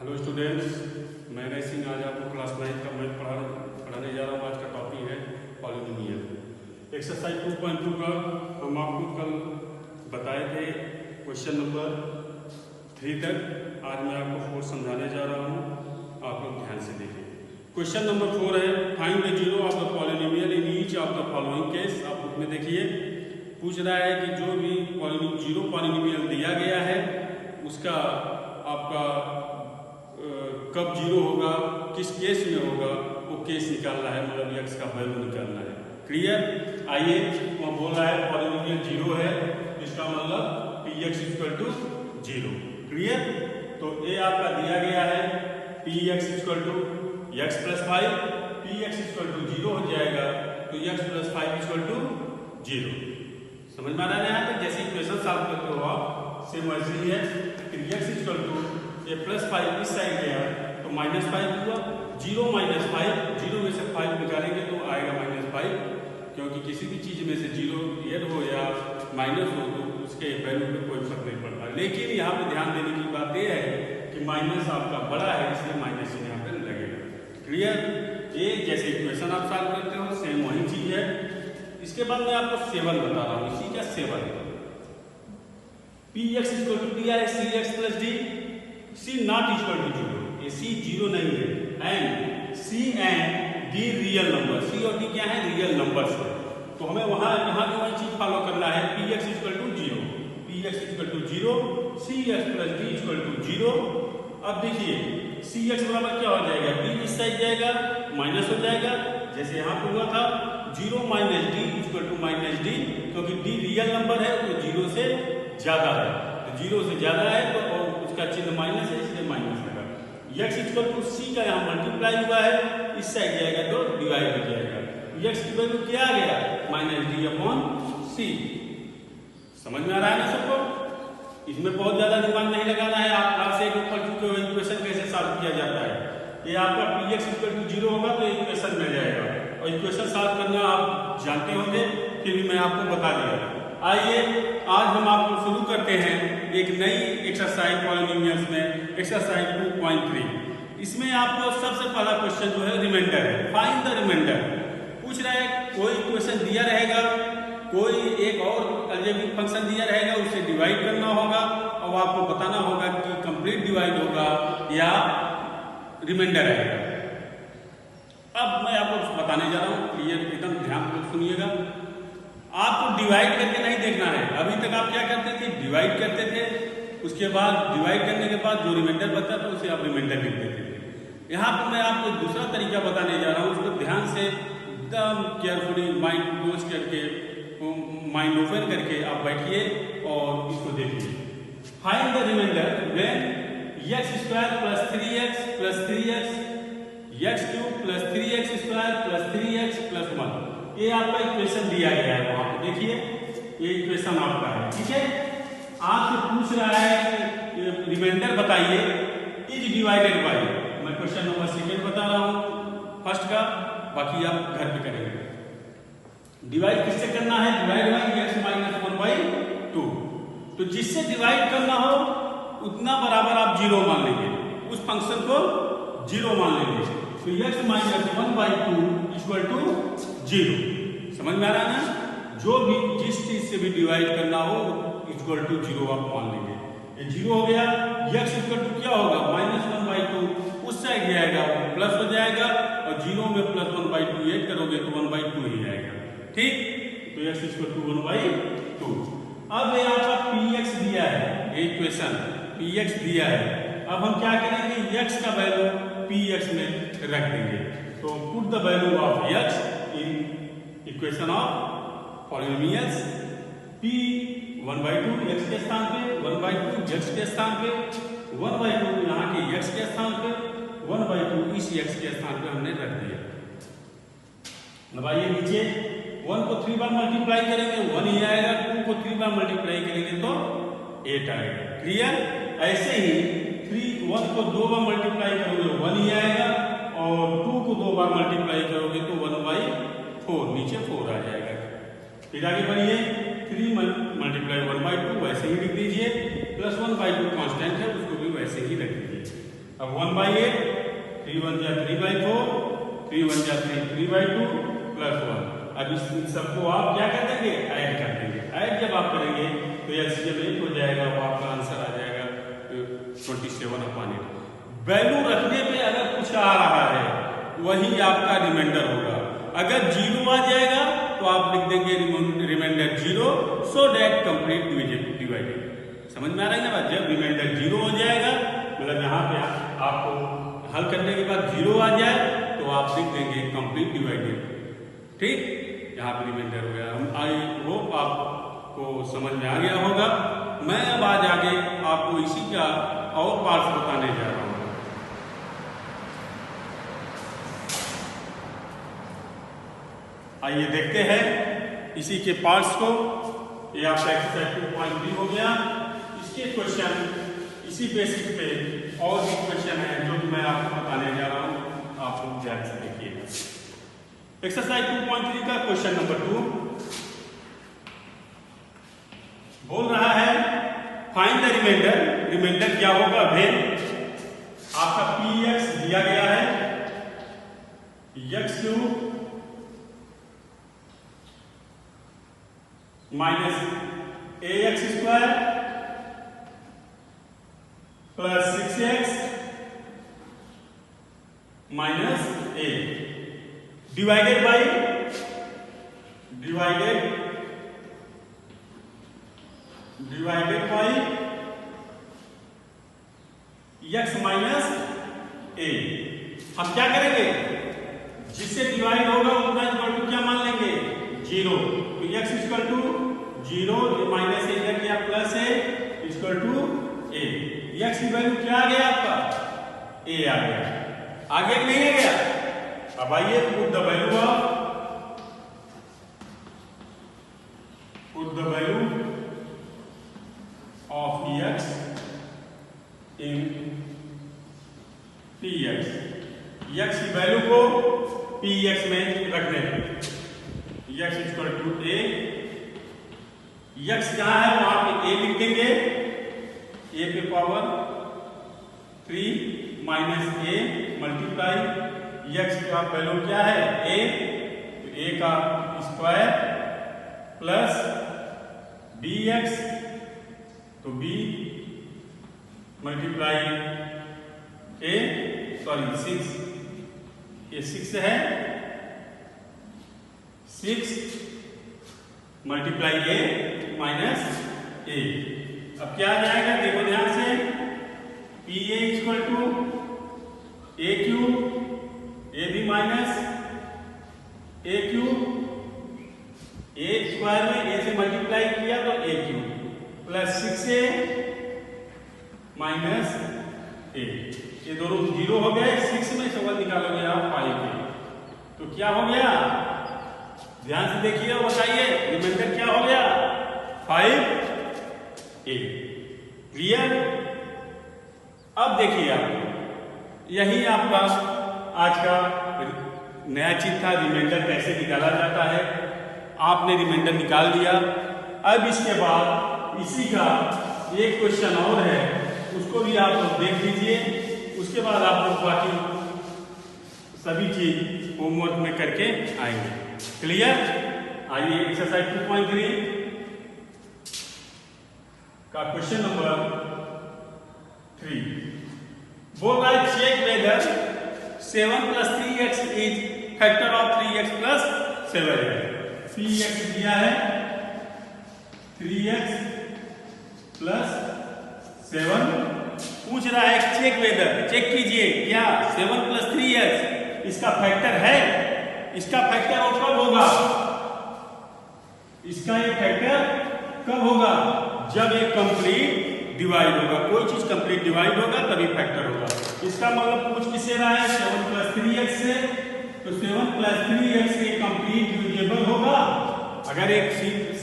Hello students, मैं नई सिंह आज आपको क्लास 9 का मैथ पढ़ाने जा रहा हूँ। आज का टॉपिक है पॉलिनोमियल। एक्सरसाइज 2.2 का हम आपको कल बताए थे क्वेश्चन नंबर 3 तक। आज मैं आपको 4 समझाने जा रहा हूँ, आप लोग ध्यान से देखिए। क्वेश्चन नंबर 4 है, find the zero of the polynomial in each of the following case. आप बुक में देखिए, पूछ रहा है कि जो भी जीरो पॉलिनोमियल दिया गया है उसका आपका कब जीरो होगा, किस केस में होगा, वो केस निकालना है, मतलब एक्स का वैल्यू निकालना है। क्लियर? आइए, वो बोल रहा है पॉलिनोमियल जीरो है, इसका मतलब P X equal to zero. Clear? तो ए आपका दिया गया है P X equal to X plus 5, P X equal to zero हो जाएगा तो X plus 5 equal to zero. समझ में आ रहा है? यहाँ पे जैसे इक्वेशन सॉल्व करते हो आप, सेम वैसे ही है। फिर एक्स इक्वल टू ये प्लस 5 इस साइड गया तो माइनस 5 हुआ, जीरो माइनस 5, जीरो में से 5 निकालेंगे तो आएगा माइनस 5, क्योंकि किसी भी चीज में से जीरो ऐड हो या माइनस हो तो उसके वैल्यू में कोई फर्क नहीं पड़ता। लेकिन यहाँ पे ध्यान देने की बात यह है कि माइनस आपका बड़ा है, इसलिए माइनस यहाँ पे लगेगा। क्लियर? ये जैसे इक्वेशन आप सॉल्व करते हो सेम वही चीज है। इसके बाद मैं आपको 7 बता रहा हूँ। इसी का 7 पी एक्स इक्वल टू दिया है C X plus D, C not equal to zero, ये सी जीरो नहीं है, and C and D real number. C और डी क्या है? रियल नंबर्स है। तो हमें यहाँ पे वही चीज फॉलो करना है। P X equal to zero, P X equal to zero, C X plus D equal to zero. अब देखिए सी एक्स बराबर क्या हो जाएगा, डी इस साइड जाएगा माइनस हो जाएगा, जैसे यहाँ पे हुआ था zero minus D equal to minus D, क्योंकि डी रियल नंबर है तो जीरो से ज्यादा है, तो जीरो से ज्यादा है तो और उसका चिन्ह माइनस है, इसलिए माइनस लगा। एक्स इक्वल टू सी का यहाँ मल्टीप्लाई हुआ है, इस साइड जाएगा तो डिवाइड हो जाएगा। एक्स की वैल्यू क्या आ गया? माइनस डी अपॉन सी। समझ में आ रहा है ना सबको? इसमें बहुत ज्यादा दिमाग नहीं लगाना है। आप क्लास 1 में पढ़ चुके हो इक्वेशन कैसे सॉल्व किया जाता है। ये आपका P X equal to zero होगा तो इक्वेशन मिल जाएगा, और इक्वेशन सॉल्व करना आप जानते होंगे, फिर भी मैं आपको बता दिया। आइए आज हम आपको शुरू करते हैं एक नई एक्सरसाइज पॉलिनोमियल्स में, एक्सरसाइज 2.3। इसमें आपको सबसे पहला क्वेश्चन जो है रिमाइंडर है। Find the remainder. पूछ रहा है कोई क्वेश्चन दिया रहेगा, कोई एक और अलजेब्रिक फंक्शन दिया रहेगा, उसे डिवाइड करना होगा और आपको बताना होगा कि कंप्लीट डिवाइड होगा या रिमाइंडर रहेगा। अब मैं आपको बताने जा रहा हूँ, क्लियर एकदम ध्यान से सुनिएगा। आपको डिवाइड करके नहीं देखना है। अभी तक आप क्या करते थे? डिवाइड करते थे, उसके बाद डिवाइड करने के बाद जो रिमाइंडर बचा था उसे आप रिमाइंडर लिख देते थे। यहाँ पर मैं आपको दूसरा तरीका बताने जा रहा हूँ, उसको ध्यान से एकदम केयरफुली माइंड क्लोज करके, माइंड ओपन करके आप बैठिए और इसको देखिए। Find the remainder when X square plus 3x plus 3x X cube plus 3x square plus 3x plus 1। ये आपका इक्वेशन दिया गया है, वहां पे देखिए ये इक्वेशन आपका है। ठीक है, आपसे पूछ रहा है कि रिमाइंडर बताइए इज डिवाइडेड बाय। मैं क्वेश्चन नंबर 2 बता रहा हूं, फर्स्ट का, बाकी आप घर पे करेंगे। डिवाइड किससे करना है? Divide by x minus 1/2। तो जिससे डिवाइड करना हो उतना बराबर आप जीरो मान लेंगे, उस फंक्शन को जीरो मान लेंगे। तो x minus 1/2 equal to zero. समझ में आ रहा है ना? जो भी जिस चीज से भी डिवाइड करना हो इक्वल टू जीरो आप मान लेंगे। ये जीरो हो गया। x इक्वल टू क्या होगा? माइनस 1/2, उस साइड जाएगा प्लस हो जाएगा, और जीरो में प्लस 1/2 ऐड करोगे तो 1/2 ही आएगा। ठीक, तो x इक्वल टू 1/2। अब ये आपका px दिया है, ये इक्वेशन px दिया है। अब हम क्या करेंगे? x का वैल्यू px में रख देंगे। तो put the value of x in equation of polynomials. p 1/2 x के स्थान पे, 1/2 x के स्थान पे, 1/2 यहाँ के x के स्थान पे, 1/2 इस x के स्थान पे हमने रख दिया। दबाइए नीचे, 1 को 3 बार मल्टीप्लाई करेंगे 1 ही आएगा, 2 को 3 बार मल्टीप्लाई करेंगे तो 8 आएगा। क्लियर? ऐसे ही 1 को 2 बार मल्टीप्लाई करोगे 1 ही आएगा, और 2 को 2 बार मल्टीप्लाई करोगे तो 1/4, नीचे 4 आ जाएगा। फिर आगे बढ़िए, 3 मल्टीप्लाई 1/2 वैसे ही लिख दीजिए, प्लस 1/2 कांस्टेंट है उसको भी वैसे ही रख दीजिए। अब 1/8, 3 1 जा 3/4, 3 1 जा 3/2 प्लस 1। अब इस सबको आप क्या कर देंगे, ऐड कर देंगे। ऐड जब आप करेंगे तो एलसीएम 1 हो जाएगा, वो आपका आंसर आ जाएगा 27/8। वैल्यू रखने पे अगर कुछ आ रहा है वही आपका रिमाइंडर होगा। अगर 0 आ जाएगा तो आप लिख देंगे remainder 0, so that complete divided. समझ में आ रहा है ना बात? जब रिमाइंडर 0 हो जाएगा मतलब यहाँ पे आपको हल करने के बाद 0 आ जाए तो आप लिख देंगे कंप्लीट डिवाइडेड। ठीक, यहाँ पे रिमाइंडर हो गया। आई होप आपको समझ में आ गया होगा। मैं अब आज आगे आपको इसी का और पार्ट्स बताने जा रहा हूँ। आइए देखते हैं इसी के पार्ट्स को। ये आपका एक्सरसाइज 2.3 हो गया। इसके क्वेश्चन इसी बेसिस पे और भी क्वेश्चन है जो कि मैं आपको बताने जा रहा हूँ, आप लोग ध्यान से देखिएगा। एक्सरसाइज 2.3 का क्वेश्चन नंबर 2 बोल रहा है फाइंड द रिमाइंडर। रिमाइंडर क्या होगा? वेन आपका px दिया गया है x³ minus ax² plus 6x minus a divided by x minus a। हम क्या करेंगे, जिससे डिवाइड होगा उतना इक्वल टू क्या मान लेंगे? 0। तो x equal to 0 minus a लग गया plus a equal to a। x की वैल्यू क्या आ गया आपका? a आ गया। आगे नहीं आ गया? अब आइए put the value of x in px। x की वैल्यू को px में रखने हैं। x equal to a, x कहाँ है वहां पे a लिख देंगे, a पे power 3 minus a multiply x का वैल्यू क्या है? a, तो a का स्क्वायर प्लस bx, तो b मल्टीप्लाई a, सॉरी 6, ये 6 है, 6 मल्टीप्लाई a माइनस a। अब क्या आ जाएगा देखो ध्यान से, pa equal to a³ A B minus a³ a square में a से मल्टीप्लाई किया तो a³ plus 6a minus a। ये दोनों 0 हो गए। 6 में से 1 निकालोगे आप 5a, तो क्या हो गया? ध्यान से देखिए और बताइए रिमाइंडर क्या हो गया? 5a। क्लियर? अब देखिए आप, यही आपका आज का नया चीज था, रिमाइंडर कैसे निकाला जाता है। आपने रिमाइंडर निकाल दिया। अब इसके बाद इसी का एक क्वेश्चन और है, उसको भी आप लोग देख लीजिए। उसके बाद आप लोग बाकी सभी चीज होमवर्क में करके आएंगे। क्लियर? आइए एक्सरसाइज 2.3 का क्वेश्चन नंबर 3 बोल रहा है check whether 7 plus 3x is factor of 3x plus 7x। 3x दिया है, 3x plus 7 पूछ रहा है चेक वेदर, चेक कीजिए क्या 7 plus 3x इसका फैक्टर है? इसका फैक्टर और कब होगा? इसका ये फैक्टर कब होगा? जब एक कंप्लीट डिवाइड होगा। कोई चीज कंप्लीट डिवाइड होगा तभी फैक्टर होगा। इसका मतलब पूछ किससे रहा है? 7 plus 3x से। तो 7 plus 3x से कंप्लीट डिविजिबल होगा। अगर एक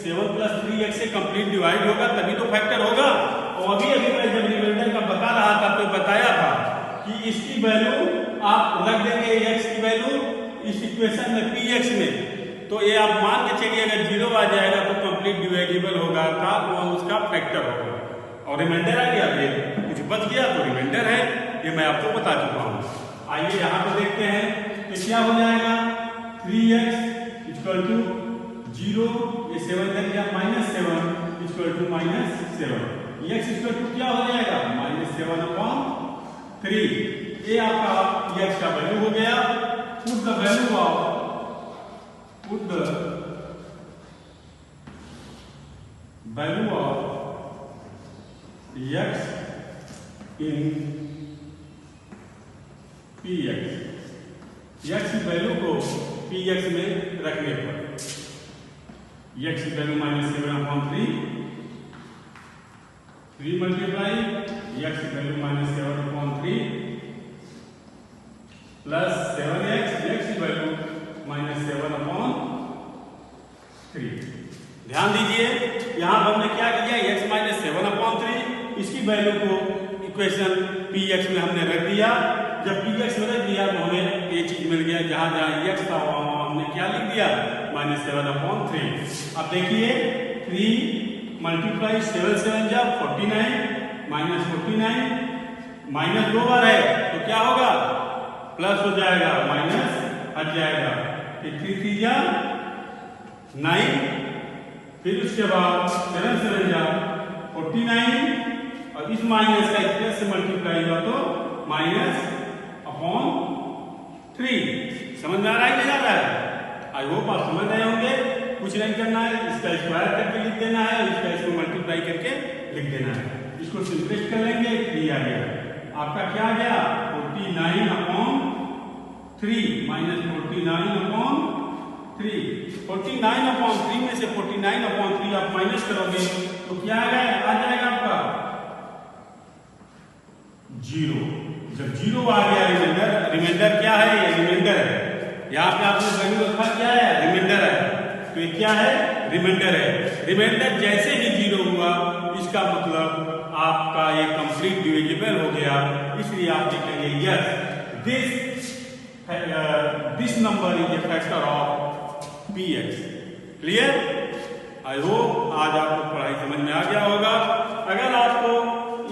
7 plus 3x से कंप्लीट डिवाइड होगा तभी तो फैक्टर होगा। और अभी मैं जब रिमाइंडर का बता रहा था तो बताया था कि इसकी वैल्यू आप रख देंगे, x की वैल्यू इस इक्वेशन में px में, तो ये आप मान के चलिए अगर 0 आ जाएगा तो कंप्लीट डिवाइडेबल होगा था, वो उसका फैक्टर होगा। और रिमाइंडर आ गया, कुछ बच गया तो रिमाइंडर है। ये मैं आपको बता चुका हूँ। आइए यहाँ पे देखते हैं कि क्या हो जाएगा। 3x इक्वल टू 0, ये 7 तक या -7 equal to -7, x equal to क्या हो जाएगा -7/3। ये आपका x का वैल्यू हो गया। Put the value of x in px, x की वैल्यू को px में रखने पर x की वैल्यू -7/3, 3 मल्टीप्लाई x की वैल्यू -7/3 प्लस 7x, x की वैल्यू -7/3। ध्यान दीजिए यहां पर हमने क्या किया, x -7/3 इसकी वैल्यू को इक्वेशन px में हमने रख दिया। जब px में रख दिया तो हमें ये चीज मिल गया, जहां जहां x था वहां हमने क्या लिख दिया -7/3। अब देखिए 3 मल्टीप्लाई 7 7 जा 49 -49 माइनस 2 बार है तो क्या होगा प्लस हो जाएगा, माइनस हट जाएगा। 3 3 जा 9, फिर उसके बाद 7 7 जा 49 और इस माइनस का इक्वल से मल्टीप्लाई हुआ तो -/3। समझ में आ रहा है नहीं आ रहा है? आई होप आप समझ रहे होंगे। कुछ नहीं करना है, इसका स्क्वायर करके लिख देना है, इसको मल्टीप्लाई करके लिख देना है। इसको सिंपलिस्ट कर लेंगे, 3 आ गया। आपका क्या आ गया 49/3 -49/3। 49/3 में से 49/3 आप माइनस करोगे तो क्या आ जाएगा आपका 0। जब 0 आ गया रिमाइंडर क्या है, ये रिमाइंडर है। यहाँ पे आपने वैल्यू रखा क्या है, रिमाइंडर है, तो ये क्या है रिमाइंडर है। रिमाइंडर जैसे ही 0 हुआ इसका मतलब आपका ये कंप्लीट डिविजिबल हो गया, इसलिए आप लिखेंगे yes this number is a factor of px। Clear? I hope आज आपको पढ़ाई समझ में आ गया होगा। अगर आपको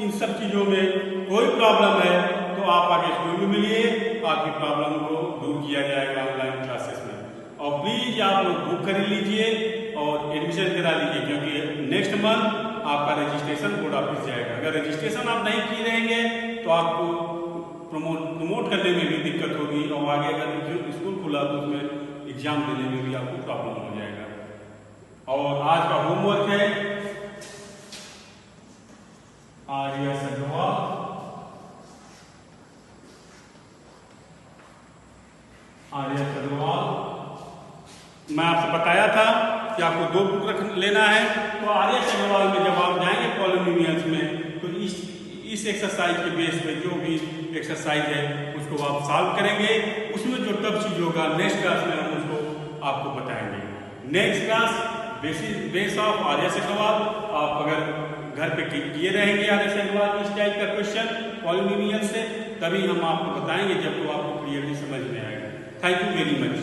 इन सब चीजों में कोई प्रॉब्लम है तो आप आगे स्कूल में मिलिए, आपकी प्रॉब्लम को दूर किया जाएगा ऑनलाइन क्लासेस में। और प्लीज आप लोग बुक खरीद लीजिए और एडमिशन करा लीजिए, क्योंकि नेक्स्ट मंथ आपका रजिस्ट्रेशन बोर्ड ऑफिस जाएगा। अगर रजिस्ट्रेशन आप नहीं किए रहेंगे तो आपको प्रमोट करने में भी दिक्कत होगी, और आगे अगर स्कूल खुला तो उसमें एग्जाम देने में भी आपको प्रॉब्लम हो जाएगा। और आज का होमवर्क है आर्या सगवाल, मैं आपसे बताया था कि आपको 2 बुक लेना है। तो आर्या सगवाल में जब आप जाएंगे पॉलिनोमियल्स में तो इस एक्सरसाइज के बेस पे जो भी एक्सरसाइज है उसको आप सॉल्व करेंगे। उसमें जो टफ चीज होगा नेक्स्ट क्लास में हम उसको आपको बताएंगे। Next class base of Arya Sagwal आप अगर घर पे किए रहेंगे आर्या सगवाल इस टाइप का क्वेश्चन पॉलिनोमियल से, तभी हम आपको बताएंगे जब वो आपको क्लियरली समझ में आएगा। Thank you very much.